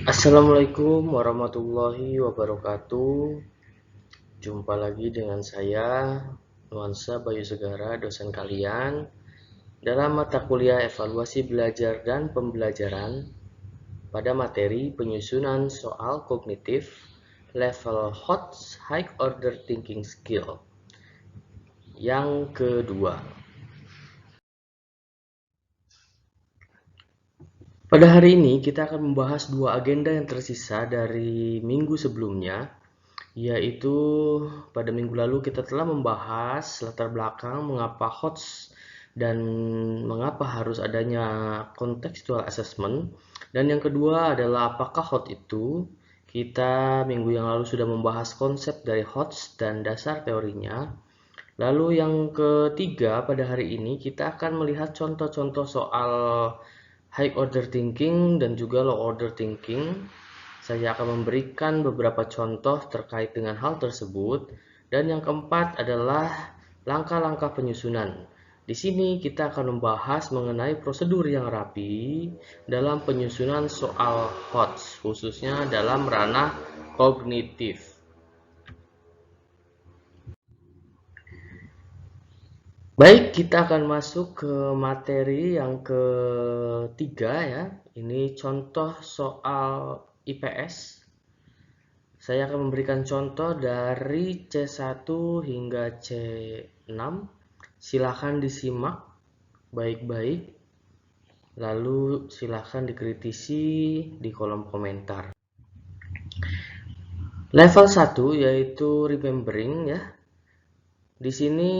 Assalamualaikum warahmatullahi wabarakatuh. Jumpa lagi dengan saya, Nuansa Bayu Segara, dosen kalian, dalam mata kuliah evaluasi belajar dan pembelajaran pada materi penyusunan soal kognitif level HOTS High Order Thinking Skill yang kedua. Pada hari ini kita akan membahas dua agenda yang tersisa dari minggu sebelumnya, yaitu pada minggu lalu kita telah membahas latar belakang mengapa HOTS dan mengapa harus adanya contextual assessment. Dan yang kedua adalah apakah HOTS itu. Kita minggu yang lalu sudah membahas konsep dari HOTS dan dasar teorinya. Lalu yang ketiga pada hari ini kita akan melihat contoh-contoh soal high order thinking dan juga low order thinking. Saya akan memberikan beberapa contoh terkait dengan hal tersebut. Dan yang keempat adalah langkah-langkah penyusunan. Di sini kita akan membahas mengenai prosedur yang rapi dalam penyusunan soal HOTS, khususnya dalam ranah kognitif. Baik, kita akan masuk ke materi yang ketiga ya. Ini contoh soal IPS. Saya akan memberikan contoh dari C1 hingga C6. Silahkan disimak baik-baik, lalu silahkan dikritisi di kolom komentar. Level 1 yaitu remembering ya. Di sini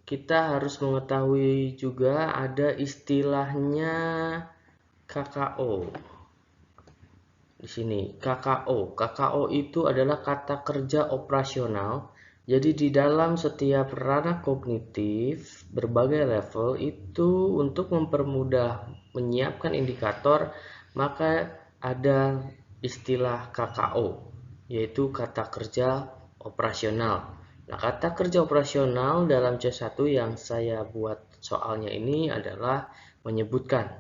kita harus mengetahui juga ada istilahnya KKO. Di sini KKO. KKO itu adalah kata kerja operasional. Jadi di dalam setiap ranah kognitif berbagai level itu untuk mempermudah menyiapkan indikator, maka ada istilah KKO, yaitu kata kerja operasional. Nah, kata kerja operasional dalam C1 yang saya buat soalnya ini adalah menyebutkan.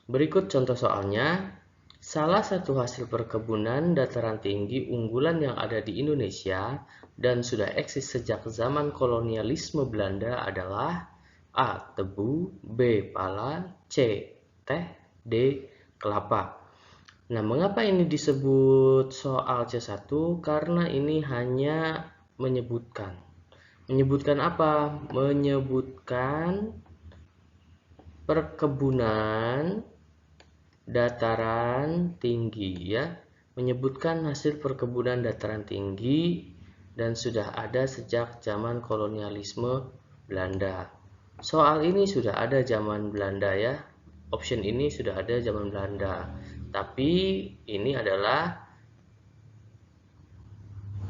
Berikut contoh soalnya. Salah satu hasil perkebunan dataran tinggi unggulan yang ada di Indonesia dan sudah eksis sejak zaman kolonialisme Belanda adalah A. Tebu, B. Pala, C. Teh, D. Kelapa. Nah, mengapa ini disebut soal C1? Karena ini hanya menyebutkan. Menyebutkan apa? Menyebutkan perkebunan dataran tinggi ya, menyebutkan hasil perkebunan dataran tinggi dan sudah ada sejak zaman kolonialisme Belanda. Soal ini sudah ada zaman Belanda ya. Option ini sudah ada zaman Belanda. Tapi ini adalah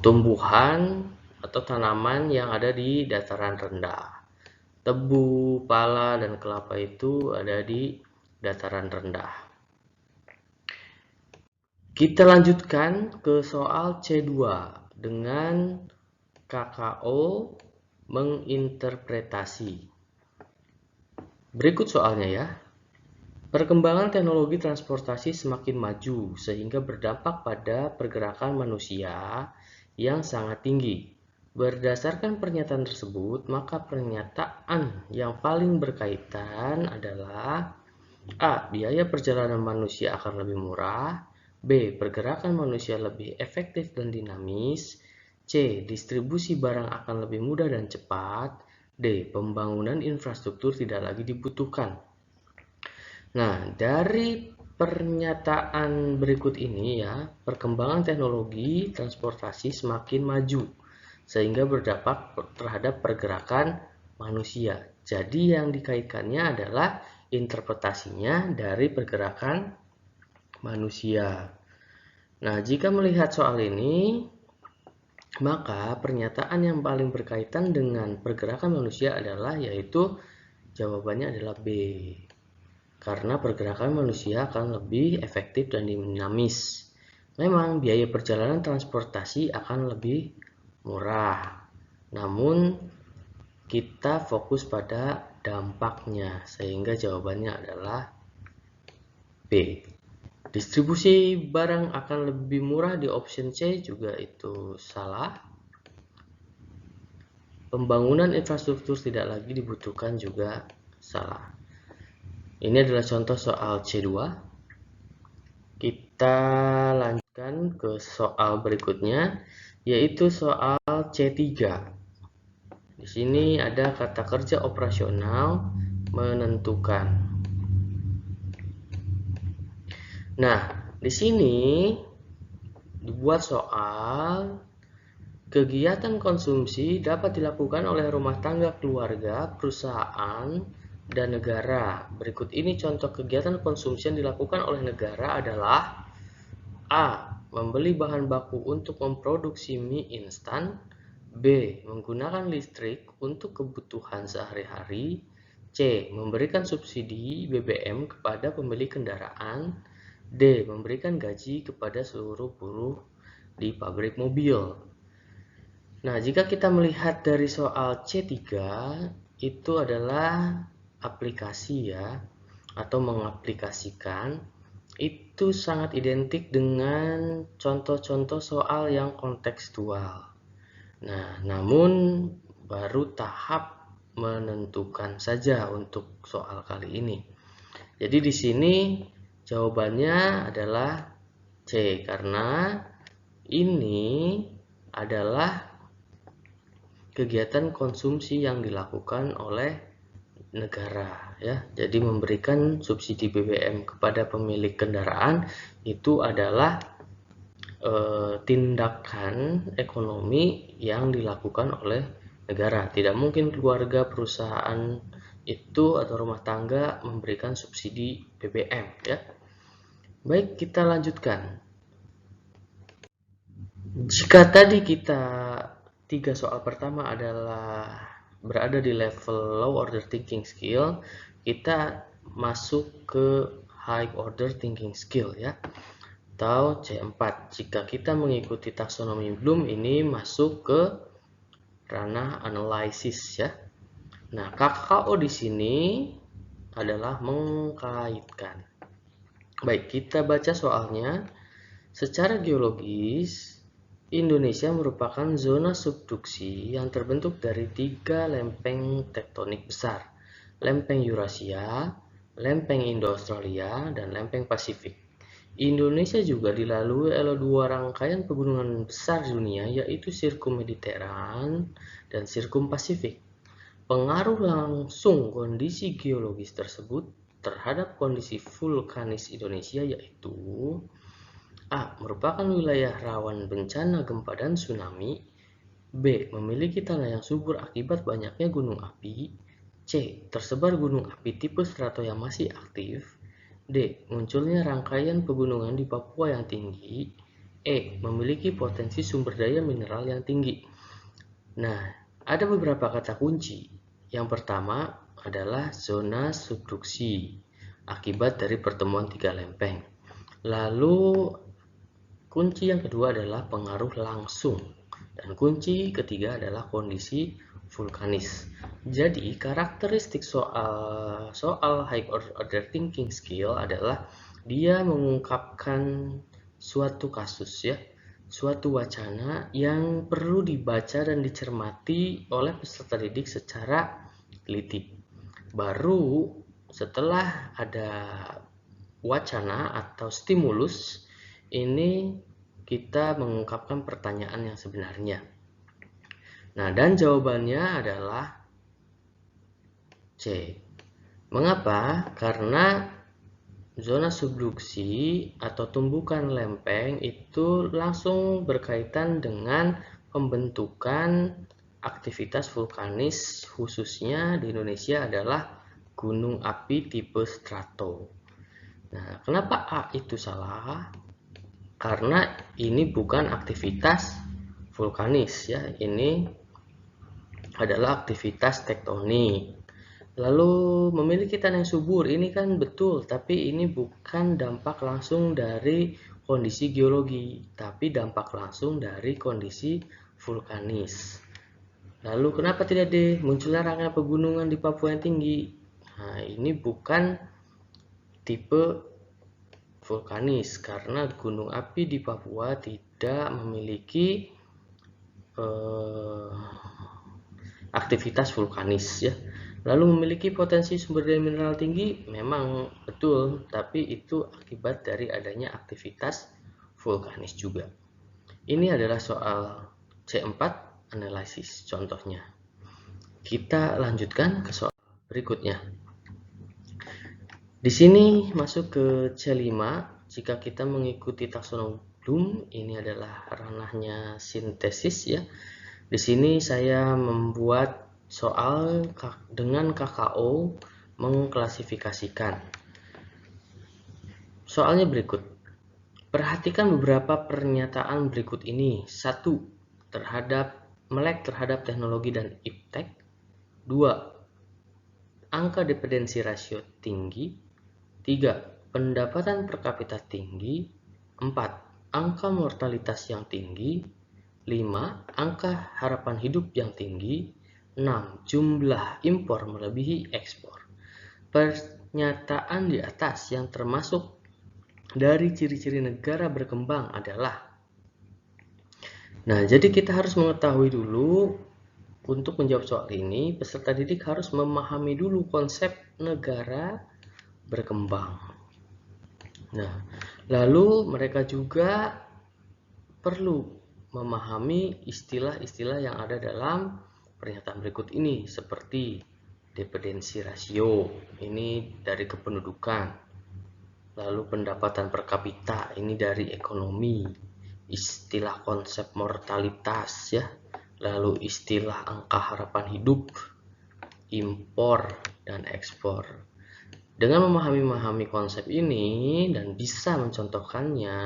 tumbuhan atau tanaman yang ada di dataran rendah. Tebu, pala, dan kelapa itu ada di dataran rendah. Kita lanjutkan ke soal C2 dengan KKO menginterpretasi. Berikut soalnya ya. Perkembangan teknologi transportasi semakin maju sehingga berdampak pada pergerakan manusia yang sangat tinggi. Berdasarkan pernyataan tersebut, maka pernyataan yang paling berkaitan adalah A. Biaya perjalanan manusia akan lebih murah. B. Pergerakan manusia lebih efektif dan dinamis. C. Distribusi barang akan lebih mudah dan cepat. D. Pembangunan infrastruktur tidak lagi dibutuhkan. Nah, dari pernyataan berikut ini ya, perkembangan teknologi transportasi semakin maju sehingga berdampak terhadap pergerakan manusia. Jadi yang dikaitkannya adalah interpretasinya dari pergerakan manusia. Nah, jika melihat soal ini, maka pernyataan yang paling berkaitan dengan pergerakan manusia adalah yaitu jawabannya adalah B. Karena pergerakan manusia akan lebih efektif dan dinamis. Memang biaya perjalanan transportasi akan lebih murah. Namun kita fokus pada dampaknya sehingga jawabannya adalah B. Distribusi barang akan lebih murah di option C juga itu salah. Pembangunan infrastruktur tidak lagi dibutuhkan juga salah. Ini adalah contoh soal C2. Kita lanjutkan ke soal berikutnya, yaitu soal C3. Di sini ada kata kerja operasional menentukan. Nah, di sini dibuat soal kegiatan konsumsi dapat dilakukan oleh rumah tangga, keluarga, perusahaan, dan negara. Berikut ini contoh kegiatan konsumsi yang dilakukan oleh negara adalah A. Membeli bahan baku untuk memproduksi mie instan. B. Menggunakan listrik untuk kebutuhan sehari-hari. C. Memberikan subsidi BBM kepada pemilik kendaraan. D. Memberikan gaji kepada seluruh buruh di pabrik mobil. Nah, jika kita melihat dari soal C3, itu adalah aplikasi ya, atau mengaplikasikan, itu sangat identik dengan contoh-contoh soal yang kontekstual. Nah, namun baru tahap menentukan saja untuk soal kali ini. Jadi di sini jawabannya adalah C, karena ini adalah kegiatan konsumsi yang dilakukan oleh negara ya. Jadi memberikan subsidi BBM kepada pemilik kendaraan itu adalah tindakan ekonomi yang dilakukan oleh negara. Tidak mungkin keluarga, perusahaan itu atau rumah tangga memberikan subsidi BBM ya. Baik, kita lanjutkan. Jika tadi kita 3 soal pertama adalah berada di level low order thinking skill, kita masuk ke high order thinking skill ya, atau C4. Jika kita mengikuti taksonomi Bloom, ini masuk ke ranah analisis ya. Nah, KKO di sini adalah mengkaitkan. Baik, kita baca soalnya. Secara geologis, Indonesia merupakan zona subduksi yang terbentuk dari 3 lempeng tektonik besar, lempeng Eurasia, lempeng Indo-Australia, dan lempeng Pasifik. Indonesia juga dilalui oleh 2 rangkaian pegunungan besar dunia, yaitu Sirkum Mediteran dan Sirkum Pasifik. Pengaruh langsung kondisi geologis tersebut terhadap kondisi vulkanis Indonesia yaitu A. Merupakan wilayah rawan bencana gempa dan tsunami. B. Memiliki tanah yang subur akibat banyaknya gunung api. C. Tersebar gunung api tipe strato yang masih aktif. D. Munculnya rangkaian pegunungan di Papua yang tinggi. E. Memiliki potensi sumber daya mineral yang tinggi. Nah, ada beberapa kata kunci. Yang pertama adalah zona subduksi akibat dari pertemuan 3 lempeng. Lalu kunci yang kedua adalah pengaruh langsung, dan kunci ketiga adalah kondisi vulkanis. Jadi karakteristik soal high order thinking skill adalah dia mengungkapkan suatu kasus ya, suatu wacana yang perlu dibaca dan dicermati oleh peserta didik secara teliti. Baru setelah ada wacana atau stimulus, ini kita mengungkapkan pertanyaan yang sebenarnya. Nah, dan jawabannya adalah C. Mengapa? Karena zona subduksi atau tumbukan lempeng itu langsung berkaitan dengan pembentukan aktivitas vulkanis, khususnya di Indonesia adalah gunung api tipe strato. Nah, kenapa A itu salah? Karena ini bukan aktivitas vulkanis ya, ini adalah aktivitas tektonik. Lalu memiliki tanah yang subur, ini kan betul, tapi ini bukan dampak langsung dari kondisi geologi, tapi dampak langsung dari kondisi vulkanis. Lalu kenapa tidak munculnya rangkaian pegunungan di Papua yang tinggi? Nah, ini bukan tipe vulkanis karena gunung api di Papua tidak memiliki aktivitas vulkanis ya. Lalu memiliki potensi sumber daya mineral tinggi, memang betul, tapi itu akibat dari adanya aktivitas vulkanis juga. Ini adalah soal C4 analisis contohnya. Kita lanjutkan ke soal berikutnya. Di sini masuk ke C5, jika kita mengikuti taksonomi Bloom, ini adalah ranahnya sintesis ya. Di sini saya membuat soal dengan KKO mengklasifikasikan. Soalnya berikut. Perhatikan beberapa pernyataan berikut ini. 1. Melek terhadap teknologi dan iptek. 2. Angka dependensi rasio tinggi. 3. Pendapatan per kapita tinggi. 4. Angka mortalitas yang tinggi. 5. Angka harapan hidup yang tinggi. 6. Jumlah impor melebihi ekspor. Pernyataan di atas yang termasuk dari ciri-ciri negara berkembang adalah. Nah, jadi kita harus mengetahui dulu, untuk menjawab soal ini, peserta didik harus memahami dulu konsep negara berkembang. Nah, lalu mereka juga perlu memahami istilah-istilah yang ada dalam pernyataan berikut ini, seperti dependensi rasio, ini dari kependudukan. Lalu pendapatan per kapita, ini dari ekonomi. Istilah konsep mortalitas ya. Lalu istilah angka harapan hidup, impor dan ekspor. Dengan memahami konsep ini dan bisa mencontohkannya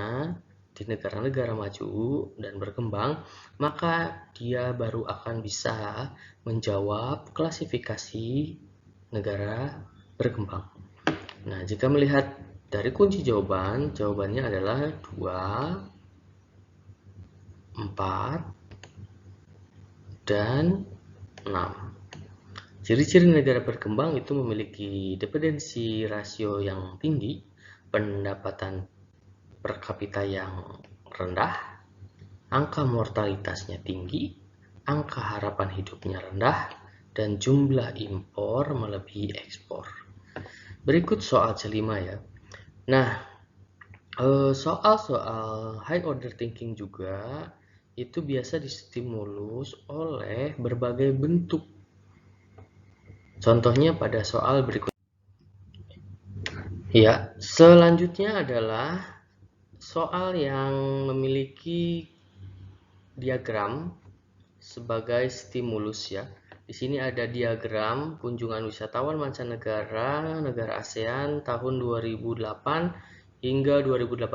di negara-negara maju dan berkembang, maka dia baru akan bisa menjawab klasifikasi negara berkembang. Nah, jika melihat dari kunci jawabannya adalah 2, 4, dan 6. Ciri-ciri negara berkembang itu memiliki dependensi rasio yang tinggi, pendapatan per kapita yang rendah, angka mortalitasnya tinggi, angka harapan hidupnya rendah, dan jumlah impor melebihi ekspor. Berikut soal C5 ya. Nah, soal-soal high order thinking juga itu biasa distimulus oleh berbagai bentuk. Contohnya pada soal berikut. Ya, selanjutnya adalah soal yang memiliki diagram sebagai stimulus ya. Di sini ada diagram kunjungan wisatawan mancanegara negara ASEAN tahun 2008 hingga 2018.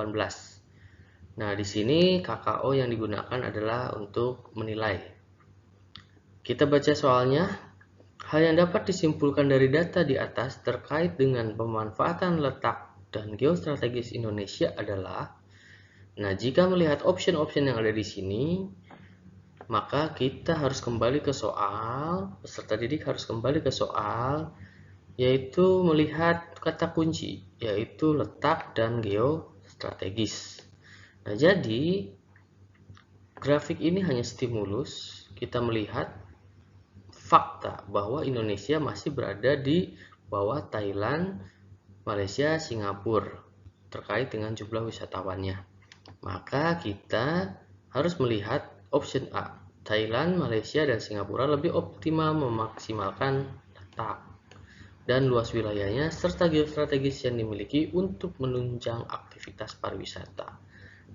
Nah, di sini KKO yang digunakan adalah untuk menilai. Kita baca soalnya. Hal yang dapat disimpulkan dari data di atas terkait dengan pemanfaatan letak dan geostrategis Indonesia adalah, nah, jika melihat option-option yang ada di sini, maka kita harus kembali ke soal, peserta didik harus kembali ke soal, yaitu melihat kata kunci, yaitu letak dan geostrategis. Nah, jadi grafik ini hanya stimulus, kita melihat fakta bahwa Indonesia masih berada di bawah Thailand, Malaysia, Singapura terkait dengan jumlah wisatawannya. Maka kita harus melihat option A. Thailand, Malaysia, dan Singapura lebih optimal memaksimalkan letak dan luas wilayahnya serta geostrategis yang dimiliki untuk menunjang aktivitas pariwisata.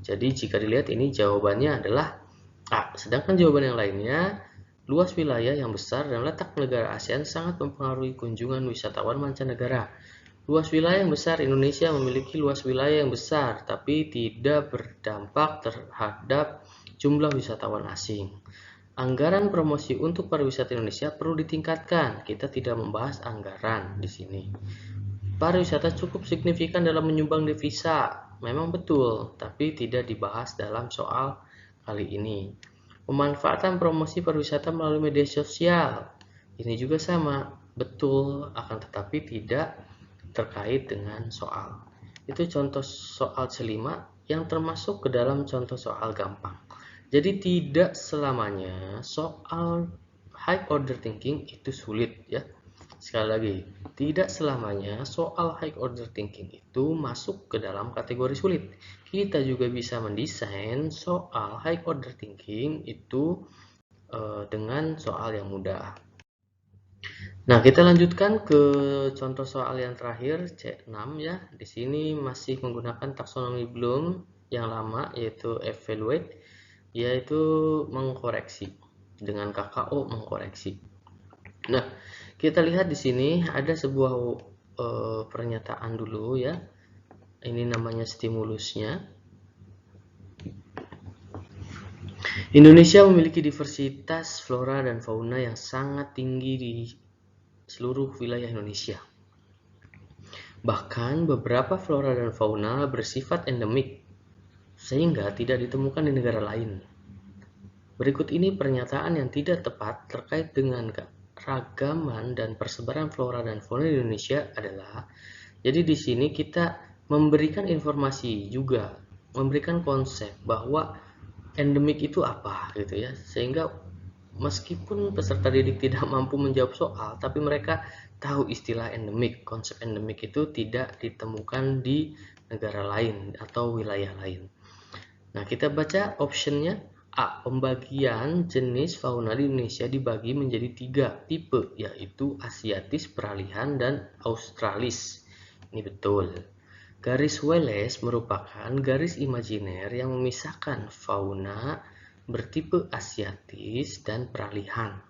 Jadi jika dilihat ini jawabannya adalah A. Sedangkan jawaban yang lainnya, luas wilayah yang besar dan letak negara ASEAN sangat mempengaruhi kunjungan wisatawan mancanegara. Luas wilayah yang besar, Indonesia memiliki luas wilayah yang besar, tapi tidak berdampak terhadap jumlah wisatawan asing. Anggaran promosi untuk pariwisata Indonesia perlu ditingkatkan. Kita tidak membahas anggaran di sini. Pariwisata cukup signifikan dalam menyumbang devisa. Memang betul, tapi tidak dibahas dalam soal kali ini. Pemanfaatan promosi pariwisata melalui media sosial. Ini juga sama, betul, akan tetapi tidak terkait dengan soal. itu contoh soal C5 yang termasuk ke dalam contoh soal gampang. Jadi tidak selamanya soal high order thinking itu sulit ya. Sekali lagi, tidak selamanya soal high order thinking itu masuk ke dalam kategori sulit. Kita juga bisa mendesain soal high order thinking itu dengan soal yang mudah. Nah, kita lanjutkan ke contoh soal yang terakhir, C6 ya. Di sini masih menggunakan taksonomi Bloom yang lama, yaitu evaluate, yaitu mengkoreksi. Dengan KKO mengkoreksi. Nah, kita lihat di sini ada sebuah pernyataan dulu ya. Ini namanya stimulusnya. Indonesia memiliki diversitas flora dan fauna yang sangat tinggi di seluruh wilayah Indonesia. Bahkan beberapa flora dan fauna bersifat endemik, sehingga tidak ditemukan di negara lain. Berikut ini pernyataan yang tidak tepat terkait dengan keragaman dan persebaran flora dan fauna di Indonesia adalah, jadi di sini kita memberikan informasi juga, memberikan konsep bahwa endemik itu apa gitu ya, sehingga meskipun peserta didik tidak mampu menjawab soal, tapi mereka tahu istilah endemik. Konsep endemik itu tidak ditemukan di negara lain atau wilayah lain. Nah, kita baca optionnya. A. Pembagian jenis fauna di Indonesia dibagi menjadi 3 tipe, yaitu Asiatis, Peralihan, dan Australis. Ini betul. Garis Wallace merupakan garis imajiner yang memisahkan fauna bertipe Asiatis dan Peralihan.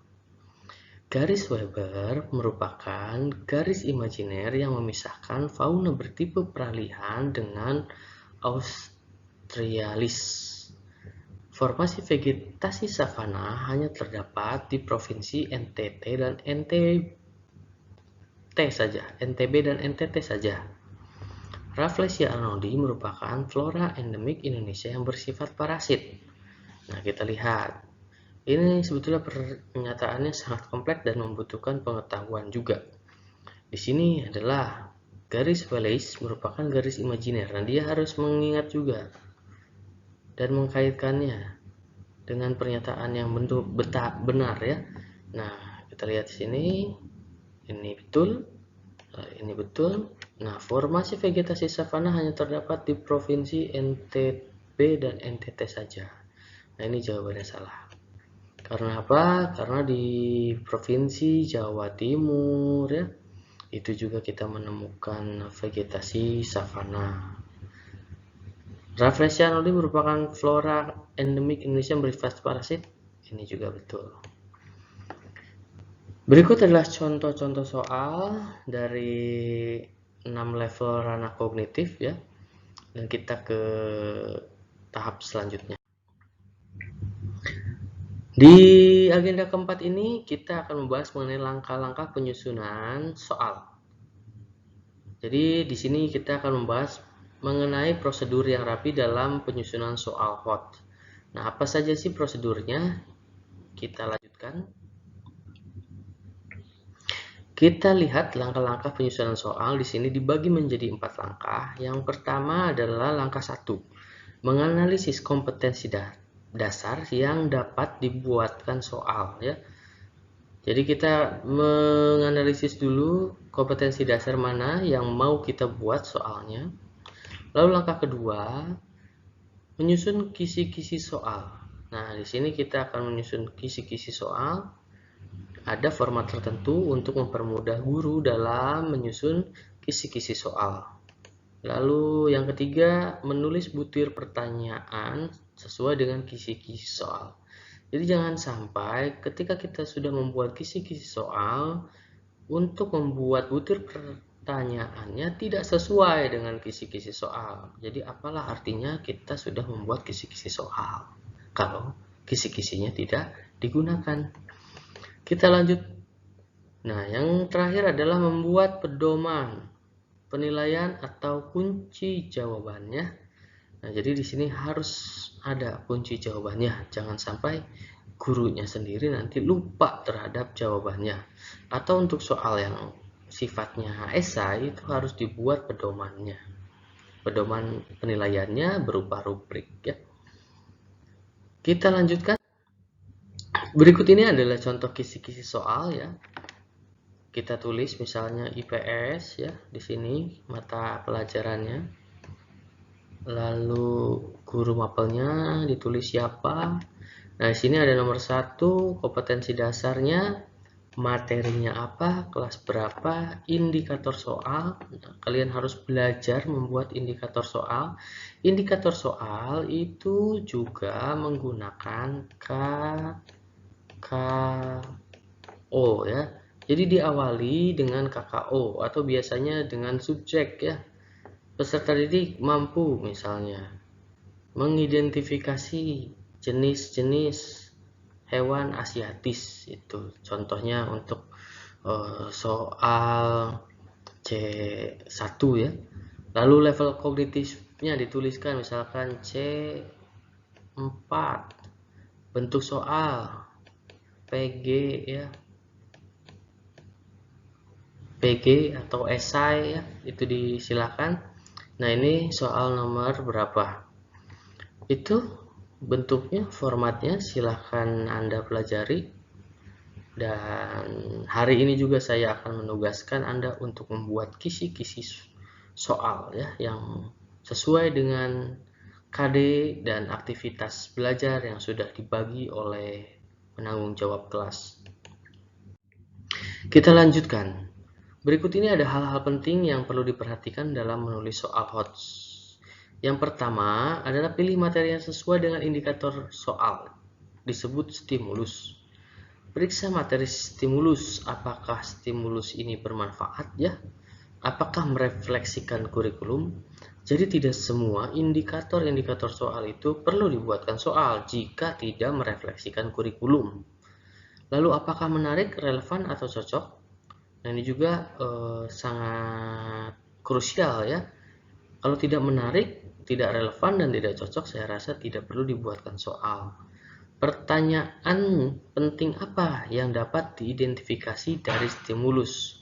Garis Weber merupakan garis imajiner yang memisahkan fauna bertipe Peralihan dengan Australis. Formasi vegetasi savana hanya terdapat di provinsi NTT dan NTB dan NTT saja. Rafflesia arnoldii merupakan flora endemik Indonesia yang bersifat parasit. Nah, kita lihat. Ini sebetulnya pernyataannya sangat kompleks dan membutuhkan pengetahuan juga. Di sini adalah garis Wallace merupakan garis imajiner. Nah, dia harus mengingat juga dan mengkaitkannya dengan pernyataan yang benar ya. Nah, kita lihat di sini. Ini betul. Ini betul. Nah, formasi vegetasi savana hanya terdapat di provinsi NTB dan NTT saja. Nah, ini jawabannya salah. Karena apa? Karena di provinsi Jawa Timur ya, itu juga kita menemukan vegetasi savana. Rafflesia arnoldii merupakan flora endemik Indonesia yang bersifat parasit. Ini juga betul. Berikut adalah contoh-contoh soal dari 6 level ranah kognitif ya. Dan kita ke tahap selanjutnya. Di agenda keempat ini kita akan membahas mengenai langkah-langkah penyusunan soal. Jadi di sini kita akan membahas mengenai prosedur yang rapi dalam penyusunan soal HOT. Nah, apa saja sih prosedurnya? Kita lanjutkan. Kita lihat langkah-langkah penyusunan soal di sini dibagi menjadi 4 langkah. Yang pertama adalah langkah 1, menganalisis kompetensi dasar yang dapat dibuatkan soal ya. Jadi kita menganalisis dulu kompetensi dasar mana yang mau kita buat soalnya. Lalu langkah kedua, menyusun kisi-kisi soal. Nah, di sini kita akan menyusun kisi-kisi soal. Ada format tertentu untuk mempermudah guru dalam menyusun kisi-kisi soal. Lalu yang ketiga, menulis butir pertanyaan sesuai dengan kisi-kisi soal. Jadi jangan sampai ketika kita sudah membuat kisi-kisi soal, untuk membuat butir pertanyaannya tidak sesuai dengan kisi-kisi soal. Jadi apalah artinya kita sudah membuat kisi-kisi soal kalau kisi-kisinya tidak digunakan. Kita lanjut. Nah, yang terakhir adalah membuat pedoman penilaian atau kunci jawabannya. Nah, jadi di sini harus ada kunci jawabannya. Jangan sampai gurunya sendiri nanti lupa terhadap jawabannya. Atau untuk soal yang sifatnya esai itu harus dibuat pedomannya. Pedoman penilaiannya berupa rubrik ya. Kita lanjutkan. Berikut ini adalah contoh kisi-kisi soal ya. Kita tulis misalnya IPS ya, di sini mata pelajarannya. Lalu guru mapelnya ditulis siapa. Nah, di sini ada nomor 1, kompetensi dasarnya, materinya apa, kelas berapa, indikator soal. Nah, kalian harus belajar membuat indikator soal. Indikator soal itu juga menggunakan KKO ya. Jadi diawali dengan KKO atau biasanya dengan subjek ya. Peserta didik mampu misalnya mengidentifikasi jenis-jenis hewan asiatis, itu contohnya untuk soal C1 ya. Lalu level kognitifnya dituliskan misalkan C4, bentuk soal PG ya, PG atau esai ya, itu disilakan. Nah, ini soal nomor berapa? Itu bentuknya, formatnya silahkan Anda pelajari. Dan hari ini juga saya akan menugaskan Anda untuk membuat kisi-kisi soal ya, yang sesuai dengan KD dan aktivitas belajar yang sudah dibagi oleh penanggung jawab kelas. Kita lanjutkan. Berikut ini ada hal-hal penting yang perlu diperhatikan dalam menulis soal HOTS. Yang pertama adalah pilih materi yang sesuai dengan indikator soal, disebut stimulus. Periksa materi stimulus, apakah stimulus ini bermanfaat ya? Apakah merefleksikan kurikulum? Jadi tidak semua indikator-indikator soal itu perlu dibuatkan soal jika tidak merefleksikan kurikulum. Lalu apakah menarik, relevan, atau cocok? Nah, ini juga sangat krusial ya. Kalau tidak menarik, tidak relevan, dan tidak cocok, saya rasa tidak perlu dibuatkan soal. Pertanyaan penting apa yang dapat diidentifikasi dari stimulus?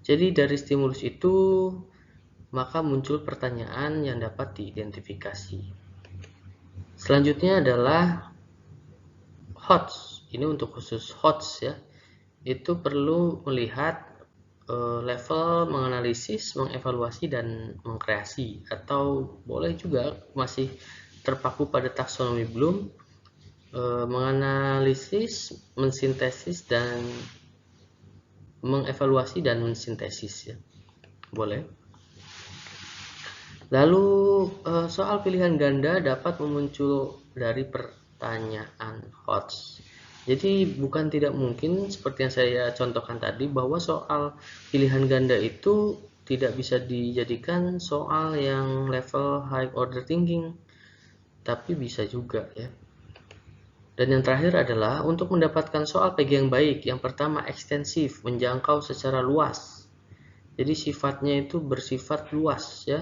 Jadi dari stimulus itu maka muncul pertanyaan yang dapat diidentifikasi. Selanjutnya adalah HOTS. Ini untuk khusus HOTS ya. Itu perlu melihat level menganalisis, mengevaluasi, dan mengkreasi. Atau boleh juga masih terpaku pada taksonomi Bloom, menganalisis, mensintesis, dan mengevaluasi dan mensintesis ya. Boleh. Lalu soal pilihan ganda dapat memuncul dari pertanyaan HOTS. Jadi bukan tidak mungkin seperti yang saya contohkan tadi bahwa soal pilihan ganda itu tidak bisa dijadikan soal yang level high order thinking, tapi bisa juga ya. Dan yang terakhir adalah untuk mendapatkan soal PG yang baik. Yang pertama ekstensif, menjangkau secara luas. Jadi sifatnya itu bersifat luas ya.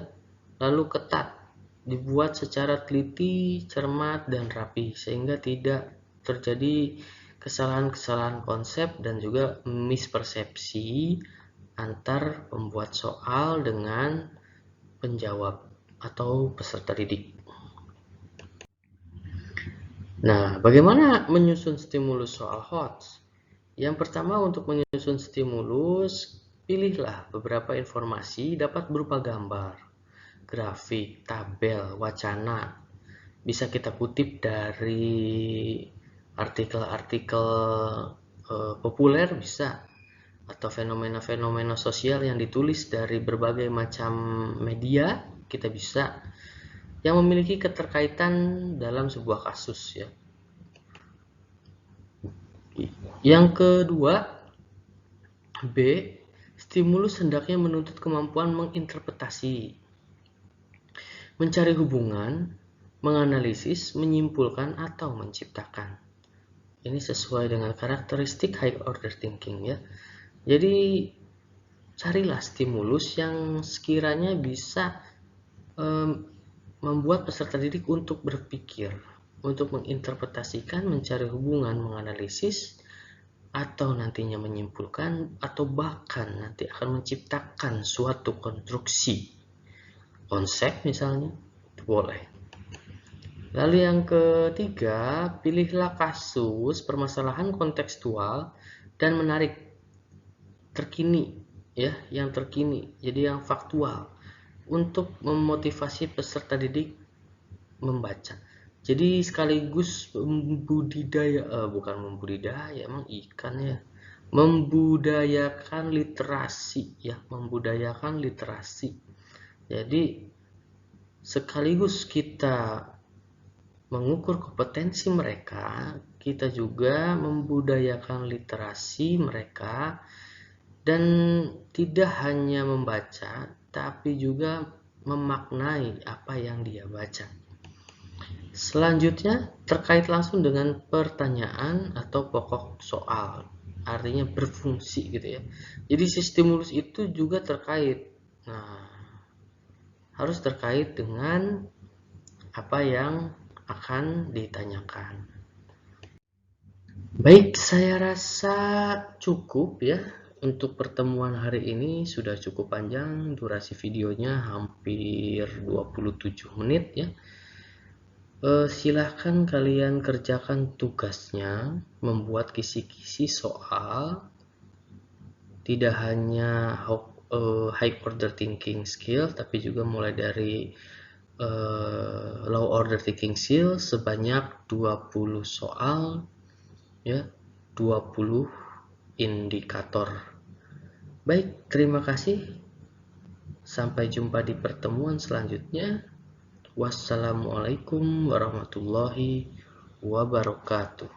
Lalu ketat, dibuat secara teliti, cermat, dan rapi sehingga tidak terjadi kesalahan-kesalahan konsep dan juga mispersepsi antar pembuat soal dengan penjawab atau peserta didik. Nah, bagaimana menyusun stimulus soal HOTS? Yang pertama, untuk menyusun stimulus, pilihlah beberapa informasi dapat berupa gambar, grafik, tabel, wacana. Bisa kita kutip dari artikel-artikel populer bisa, atau fenomena-fenomena sosial yang ditulis dari berbagai macam media, kita bisa, yang memiliki keterkaitan dalam sebuah kasus ya. Yang kedua, B, stimulus hendaknya menuntut kemampuan menginterpretasi, mencari hubungan, menganalisis, menyimpulkan, atau menciptakan. Ini sesuai dengan karakteristik high order thinking ya. Jadi carilah stimulus yang sekiranya bisa membuat peserta didik untuk berpikir, untuk menginterpretasikan, mencari hubungan, menganalisis, atau nantinya menyimpulkan, atau bahkan nanti akan menciptakan suatu konstruksi. konsep misalnya, boleh. Lalu yang ketiga, pilihlah kasus permasalahan kontekstual dan menarik, terkini, ya, yang terkini, jadi yang faktual, untuk memotivasi peserta didik membaca. Jadi sekaligus bukan membudidaya, emang ikan ya, membudayakan literasi, ya, membudayakan literasi. Jadi sekaligus kita mengukur kompetensi mereka, kita juga membudayakan literasi mereka, dan tidak hanya membaca, tapi juga memaknai apa yang dia baca. Selanjutnya, terkait langsung dengan pertanyaan atau pokok soal, artinya berfungsi gitu ya. Jadi si stimulus itu juga terkait, nah, harus terkait dengan apa yang akan ditanyakan. Baik, saya rasa cukup ya. Untuk pertemuan hari ini sudah cukup panjang, durasi videonya hampir 27 menit ya. Silahkan kalian kerjakan tugasnya, membuat kisi-kisi soal, tidak hanya high order thinking skill, tapi juga mulai dari low order thinking skill sebanyak 20 soal, ya, 20 indikator. Baik, terima kasih. Sampai jumpa di pertemuan selanjutnya. Wassalamualaikum warahmatullahi wabarakatuh.